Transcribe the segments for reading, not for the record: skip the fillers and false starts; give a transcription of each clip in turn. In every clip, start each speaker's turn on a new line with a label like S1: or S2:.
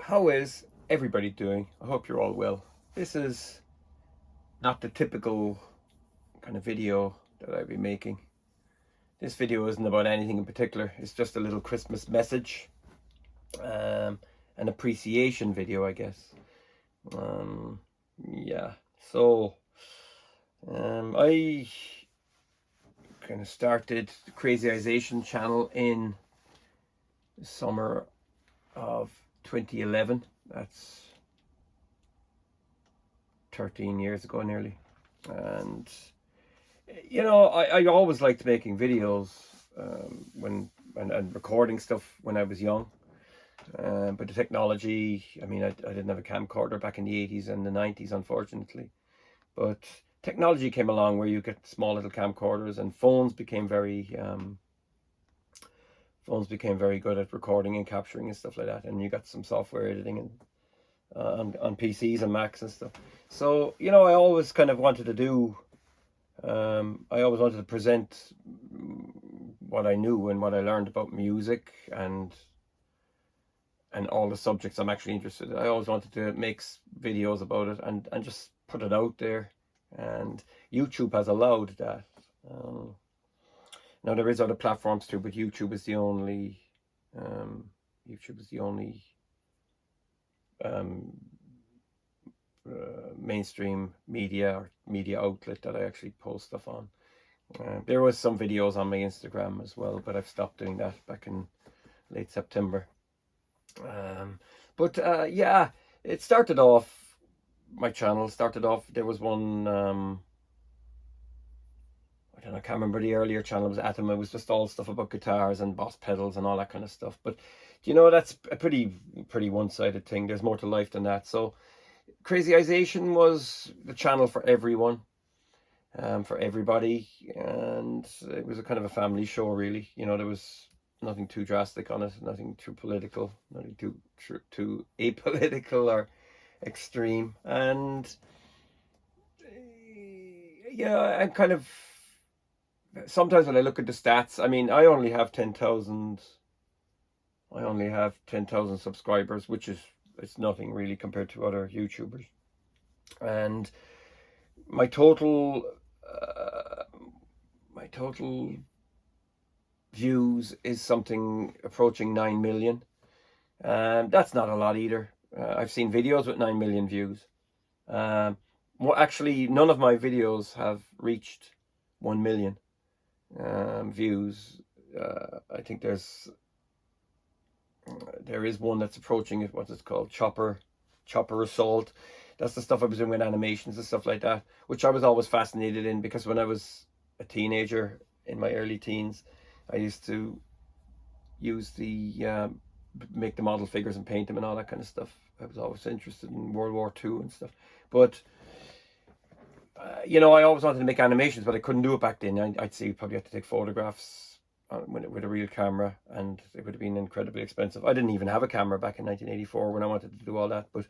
S1: How is everybody doing? I hope you're all well. This is not the typical kind of video that I'd be making. This video isn't about anything in particular. It's just a little Christmas message, um, an appreciation video, I guess. Um, yeah. So I kind of started the Krazeeization channel in the summer of 2011. That's 13 years ago nearly. And I always liked making videos and recording stuff when I was young. But the technology, I didn't have a camcorder back in the 80s and the 90s, unfortunately. But technology came along where you get small little camcorders, and phones became very good at recording and capturing and stuff like that. And you got some software editing and on PCs and Macs and stuff. So I always kind of wanted to do. I always wanted to present what I knew and what I learned about music and all the subjects I'm actually interested in. I always wanted to make videos about it and just put it out there. And YouTube has allowed that. Now there is other platforms too, but YouTube is the only mainstream media outlet that I actually post stuff on. There was some videos on my Instagram as well, but I've stopped doing that back in late September. But it started off, my channel started off, there was one, I don't know, I can't remember the earlier channel, it was Atom. It was just all stuff about guitars and Boss pedals and all that kind of stuff. But that's a pretty one-sided thing. There's more to life than that. So Krazeeization was the channel for everyone, for everybody, and it was a kind of a family show, really. There was nothing too drastic on it, nothing too political, nothing too apolitical or extreme. And I kind of, sometimes when I look at the stats, I only have 10,000 subscribers, which is, it's nothing really compared to other YouTubers. And my total views is something approaching 9 million. That's not a lot either. I've seen videos with 9 million views. Well, actually, none of my videos have reached 1 million views. I think there is one that's approaching it. What's it called? Chopper Assault. That's the stuff I was doing with animations and stuff like that, which I was always fascinated in, because when I was a teenager in my early teens, I used to use make the model figures and paint them and all that kind of stuff. I was always interested in World War II and stuff. But I always wanted to make animations, but I couldn't do it back then. I'd say you probably had to take photographs with a real camera, and it would have been incredibly expensive. I didn't even have a camera back in 1984 when I wanted to do all that, but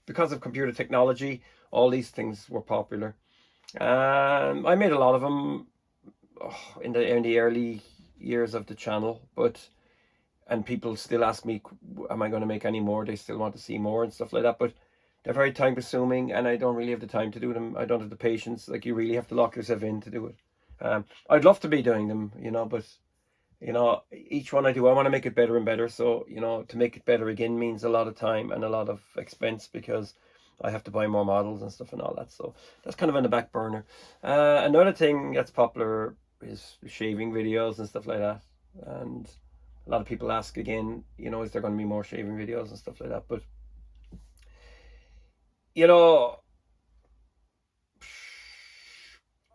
S1: because of computer technology, all these things were popular. I made a lot of them in the early years of the channel, and people still ask me, am I going to make any more? They still want to see more and stuff like that, but they're very time consuming, and I don't really have the time to do them. I don't have the patience. Like, you really have to lock yourself in to do it. I'd love to be doing them, but each one I do, I want to make it better and better. So, to make it better again means a lot of time and a lot of expense, because I have to buy more models and stuff and all that. So that's kind of on the back burner. Another thing that's popular is shaving videos and stuff like that. And a lot of people ask again, is there going to be more shaving videos and stuff like that? But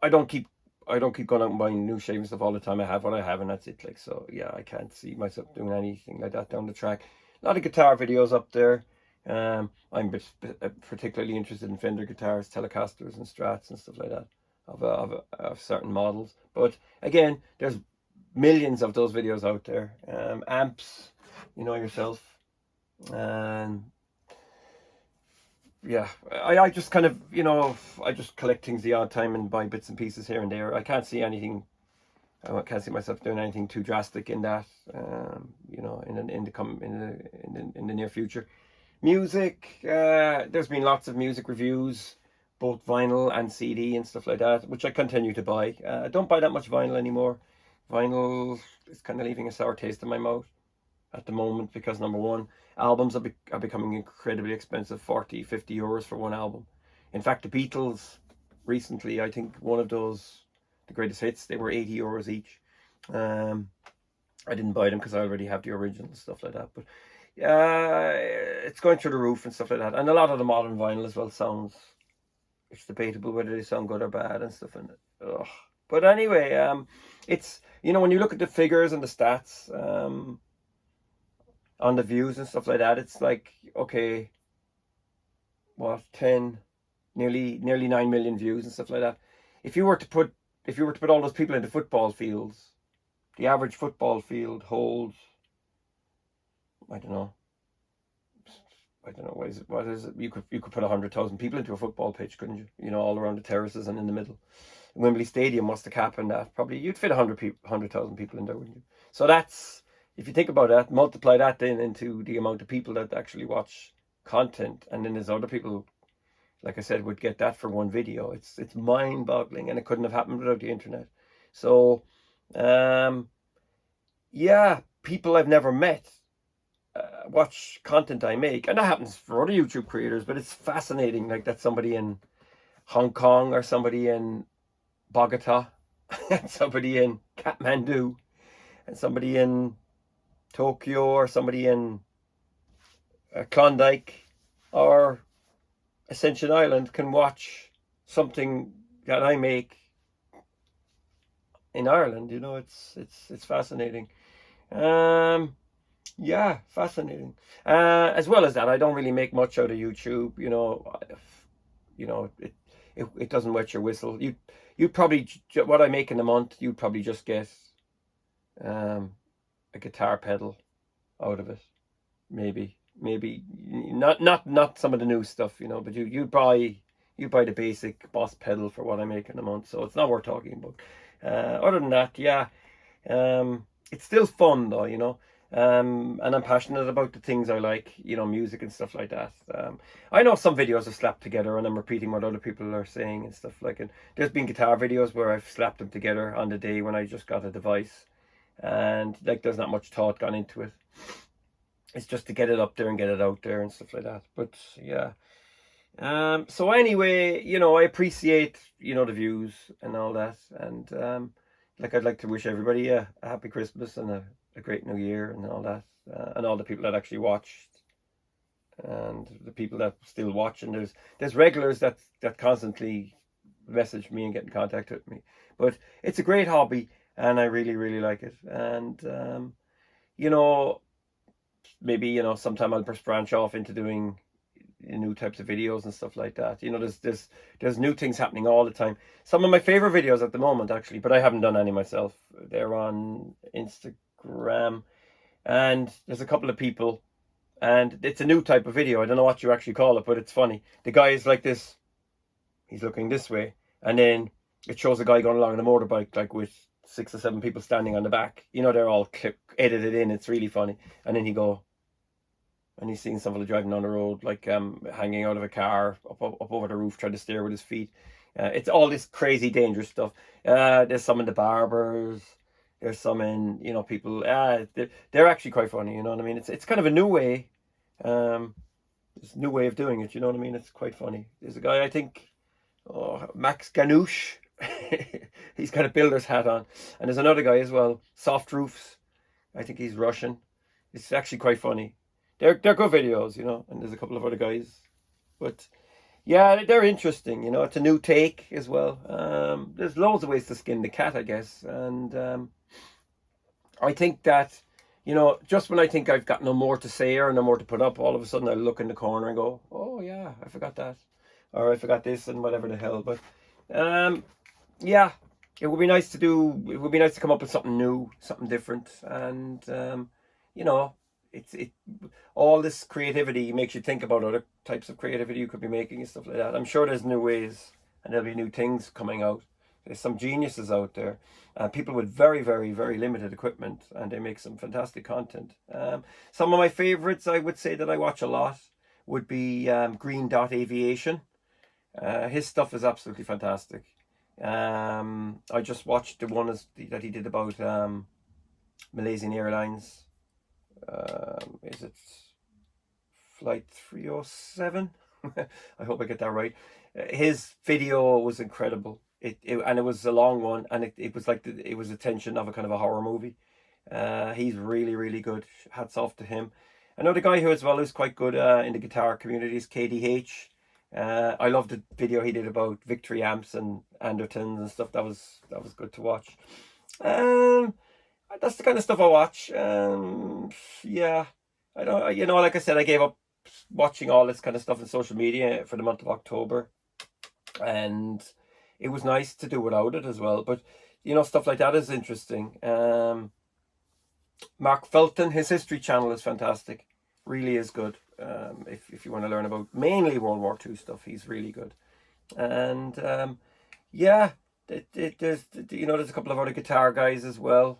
S1: I don't keep going out and buying new shaving stuff all the time. I have what I have, and that's it. Like, so yeah, I can't see myself doing anything like that down the track. A lot of guitar videos up there. I'm particularly interested in Fender guitars, Telecasters, and Strats and stuff like that of certain models. But again, there's millions of those videos out there. Amps, yourself, and yeah, I just kind of, I just collect things the odd time and buy bits and pieces here and there. I can't see myself doing anything too drastic in that, in the near future. Music, there's been lots of music reviews, both vinyl and CD and stuff like that, which I continue to buy. I don't buy that much vinyl anymore. Vinyl is kind of leaving a sour taste in my mouth at the moment because, number one, albums are becoming incredibly expensive, 40, 50 euros for one album. In fact, the Beatles recently, I think one of those, the greatest hits, they were 80 euros each. I didn't buy them because I already have the original and stuff like that. But it's going through the roof and stuff like that. And a lot of the modern vinyl as well sounds, it's debatable whether they sound good or bad and stuff. And ugh. But anyway, it's, when you look at the figures and the stats on the views and stuff like that, it's like, okay, what, 10, nearly 9 million views and stuff like that. If you were to put all those people into football fields, the average football field holds, I don't know, what is it? You could put 100,000 people into a football pitch, couldn't you? All around the terraces and in the middle. Wembley Stadium, what's the cap on that? Probably you'd fit 100,000 people in there, wouldn't you? So that's, if you think about that, multiply that then into the amount of people that actually watch content, and then there's other people, like I said, would get that for one video. It's mind-boggling, and it couldn't have happened without the internet. So, yeah, people I've never met watch content I make, and that happens for other YouTube creators. But it's fascinating, like that somebody in Hong Kong or somebody in Bogota, and somebody in Kathmandu, and somebody in Tokyo, or somebody in Klondike or Ascension Island can watch something that I make in Ireland. It's fascinating. Yeah, fascinating. As well as that, I don't really make much out of YouTube. It doesn't wet your whistle. You'd probably, what I make in a month, you'd probably just get a guitar pedal out of it, maybe not some of the new stuff, but you buy the basic Boss pedal for what I make in a month, so it's not worth talking about. Other than that, yeah, it's still fun though, and I'm passionate about the things I like, music and stuff like that. I know some videos are slapped together and I'm repeating what other people are saying and stuff like it. There's been guitar videos where I've slapped them together on the day when I just got a device, and like there's not much thought gone into it. It's just to get it up there and get it out there and stuff like that. But yeah. So anyway, I appreciate, the views and all that. And I'd like to wish everybody a happy Christmas and a great new year and all that. And all the people that actually watched and the people that still watch. And there's regulars that constantly message me and get in contact with me. But it's a great hobby and I really, really like it. And, maybe sometime I'll just branch off into doing new types of videos and stuff like that. There's new things happening all the time. Some of my favorite videos at the moment, actually, but I haven't done any myself, they're on Instagram, and there's a couple of people, and it's a new type of video. I don't know what you actually call it, but it's funny. The guy is like this, he's looking this way, and then it shows a guy going along on a motorbike, like with 6 or 7 people standing on the back. They're all edited in. It's really funny. And then and he's seeing somebody driving on the road, like hanging out of a car up over the roof, trying to steer with his feet. It's all this crazy, dangerous stuff. There's some in the barbers. There's some in, people. They're actually quite funny. You know what I mean? It's kind of a new way. It's a new way of doing it. You know what I mean? It's quite funny. There's a guy, I think, Max Ganoush. He's got a builder's hat on, and there's another guy as well, Soft Roofs. I think he's Russian. It's actually quite funny. They're good videos, and there's a couple of other guys, but yeah, they're interesting. It's a new take as well. There's loads of ways to skin the cat, I guess, and I think that just when I think I've got no more to say or no more to put up, all of a sudden I look in the corner and go, oh yeah, I forgot that, or I forgot this and whatever the hell. But yeah, it would be nice to come up with something new, something different, and all this creativity makes you think about other types of creativity you could be making and stuff like that. I'm sure there's new ways and there'll be new things coming out. There's some geniuses out there, people with very, very, very limited equipment, and they make some fantastic content. Some of my favorites, I would say, that I watch a lot would be Green Dot Aviation. His stuff is absolutely fantastic. I just watched the one that he did about Malaysian Airlines. Is it Flight 307? I hope I get that right. His video was incredible. And it was a long one, and it was like it was the tension of a kind of a horror movie. He's really, really good. Hats off to him. Another guy who as well is quite good in the guitar community is KDH. I love the video he did about Victory amps and Andertons and stuff. That was good to watch. That's the kind of stuff I watch. Yeah, I don't. Like I said, I gave up watching all this kind of stuff in social media for the month of October, and it was nice to do without it as well. But stuff like that is interesting. Mark Felton, his History channel is fantastic. Really is good. If you want to learn about mainly World War II stuff, he's really good. And yeah, there's a couple of other guitar guys as well.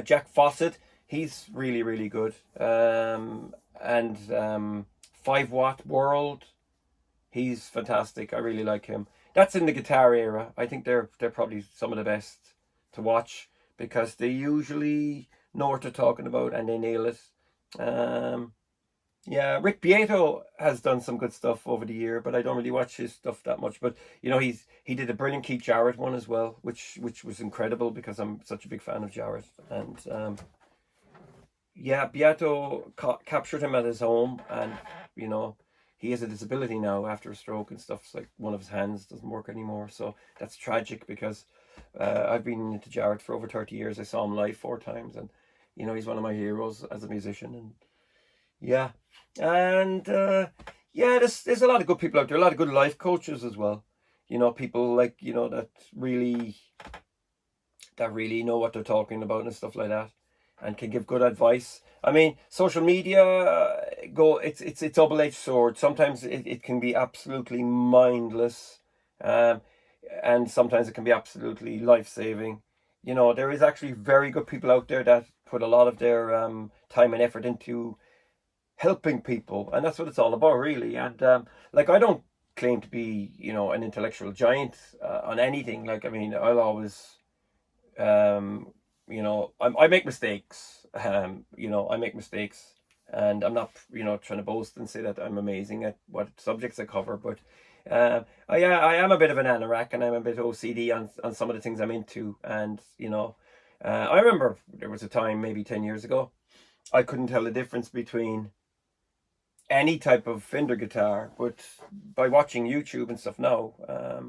S1: Jack Fawcett, he's really, really good. And 5 Watt World, he's fantastic. I really like him. That's in the guitar era. I think they're probably some of the best to watch, because they usually know what they're talking about and they nail it. Yeah, Rick Beato has done some good stuff over the year, but I don't really watch his stuff that much. But he did a brilliant Keith Jarrett one as well, which was incredible, because I'm such a big fan of Jarrett. And yeah, Beato captured him at his home, and he has a disability now after a stroke and stuff. It's like one of his hands doesn't work anymore, so that's tragic, because I've been into Jarrett for over 30 years. I saw him live 4 times, and he's one of my heroes as a musician. And yeah, and yeah, there's a lot of good people out there, a lot of good life coaches as well. People like that really know what they're talking about and stuff like that, and can give good advice. I mean, social media, it's a double-edged sword. Sometimes it can be absolutely mindless, and sometimes it can be absolutely life-saving. There is actually very good people out there that put a lot of their time and effort into helping people, and that's what it's all about, really. And like, I don't claim to be an intellectual giant on anything. Like, I mean, I'll always I make mistakes. I make mistakes, and I'm not trying to boast and say that I'm amazing at what subjects I cover, but I am a bit of an anorak, and I'm a bit OCD on some of the things I'm into. And I remember there was a time maybe 10 years ago I couldn't tell the difference between any type of Fender guitar, but by watching YouTube and stuff now, I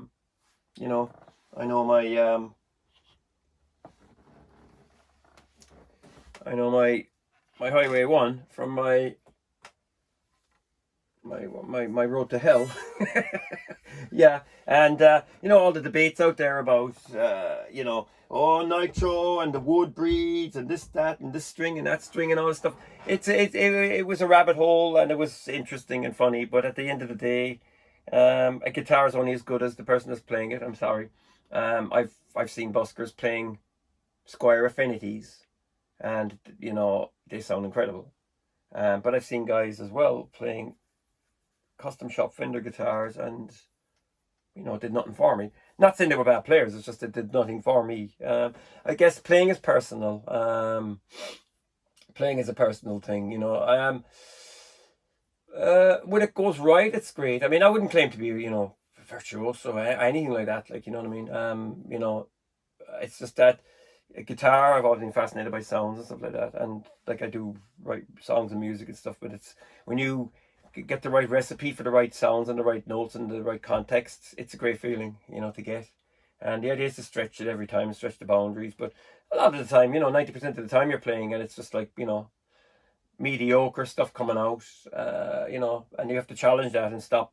S1: know my Highway 1 from my road to hell. Yeah, and all the debates out there about nitro and the wood breeds and this, that, and this string and that string and all this stuff. It was a rabbit hole, and it was interesting and funny, but at the end of the day, a guitar is only as good as the person that's playing it. I'm sorry. I've seen buskers playing Squire Affinities, and they sound incredible. But I've seen guys as well playing custom shop Fender guitars, and did nothing for me. Not saying they were bad players, it's just it did nothing for me. I guess playing is personal. Playing is a personal thing. When it goes right, it's great. I mean, I wouldn't claim to be virtuoso or anything like that. Like, you know what I mean? It's just that a guitar, I've always been fascinated by sounds and stuff like that, and like, I do write songs and music and stuff, but it's when you get the right recipe for the right sounds and the right notes and the right contexts, it's a great feeling, to get. And the idea is to stretch it every time, stretch the boundaries. But a lot of the time, 90% of the time you're playing, and it's just like, mediocre stuff coming out, and you have to challenge that and stop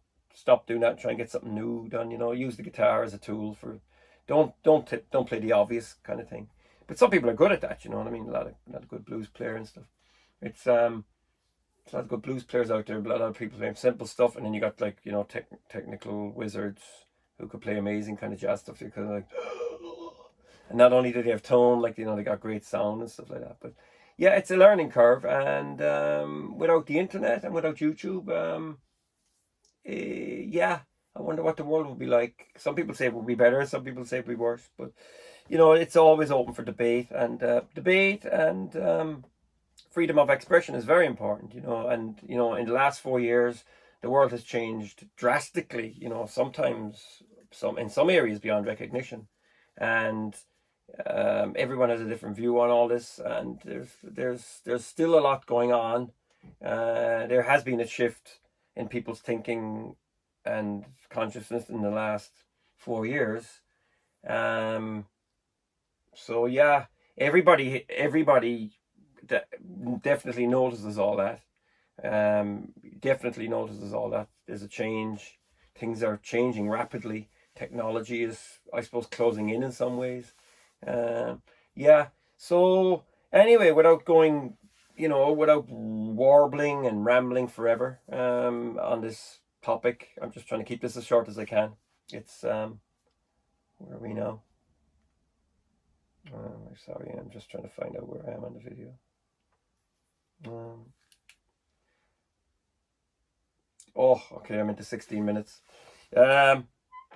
S1: doing that and try and get something new done. Use the guitar as a tool for, don't play the obvious kind of thing. But some people are good at that, you know what I mean? A lot of good blues player and stuff. It's a lot of good blues players out there. A lot of people playing simple stuff, and then you got like technical wizards who could play amazing kind of jazz stuff. So you're kind of like, and not only do they have tone, like they got great sound and stuff like that. But yeah, it's a learning curve, and without the internet and without YouTube, yeah, I wonder what the world would be like. Some people say it would be better, some people say it would be worse, but it's always open for debate, and freedom of expression is very important. And in the last 4 years, the world has changed drastically. Sometimes in some areas beyond recognition, and everyone has a different view on all this, and there's still a lot going on. There has been a shift in people's thinking and consciousness in the last 4 years. So yeah, everybody definitely notices all that. Definitely notices all that. There's a change. Things are changing rapidly. Technology is, I suppose, closing in some ways. Yeah. So anyway, without warbling and rambling forever on this topic, I'm just trying to keep this as short as I can. It's where are we now? Sorry, I'm just trying to find out where I am on the video. Okay, I'm into 16 minutes.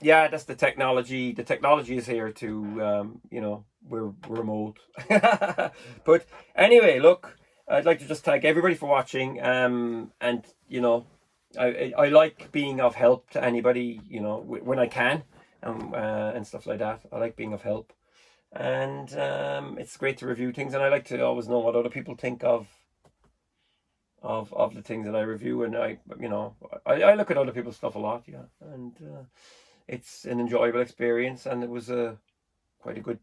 S1: Yeah, that's the technology. The technology is here to, we're remote. But anyway, look, I'd like to just thank everybody for watching. And I like being of help to anybody, when I can, and stuff like that. I like being of help, and it's great to review things, and I like to always know what other people think of the things that I review, and I look at other people's stuff a lot, yeah, and it's an enjoyable experience, and it was quite a good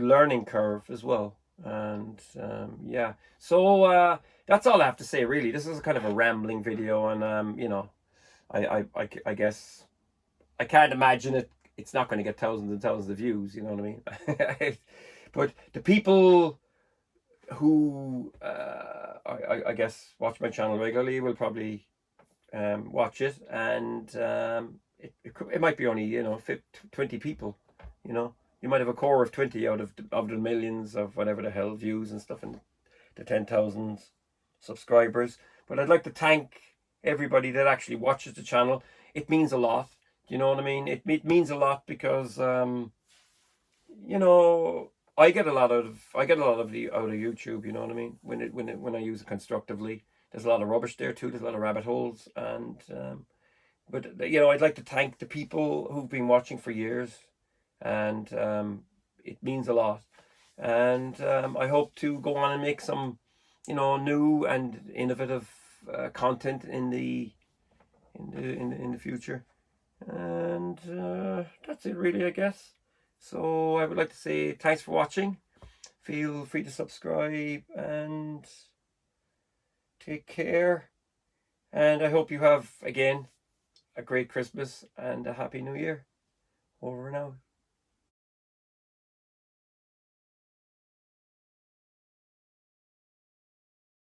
S1: learning curve as well, and yeah. So that's all I have to say, really. This is kind of a rambling video, and I guess I can't imagine it's not going to get thousands and thousands of views, you know what I mean? But the people who I guess watch my channel regularly will probably watch it, and it might be only 20 people. You might have a core of 20 out of the millions of whatever the hell views and stuff, and the 10,000 subscribers. But I'd like to thank everybody that actually watches the channel. It means a lot. You know what I mean? It means a lot because I get a lot out of YouTube. You know what I mean? When I use it constructively, there's a lot of rubbish there too. There's a lot of rabbit holes, and but I'd like to thank the people who've been watching for years, and it means a lot. And I hope to go on and make some, new and innovative content in the future. And that's it, really, I guess. So I would like to say thanks for watching. Feel free to subscribe and take care. And I hope you have, again, a great Christmas and a Happy New Year. Over now.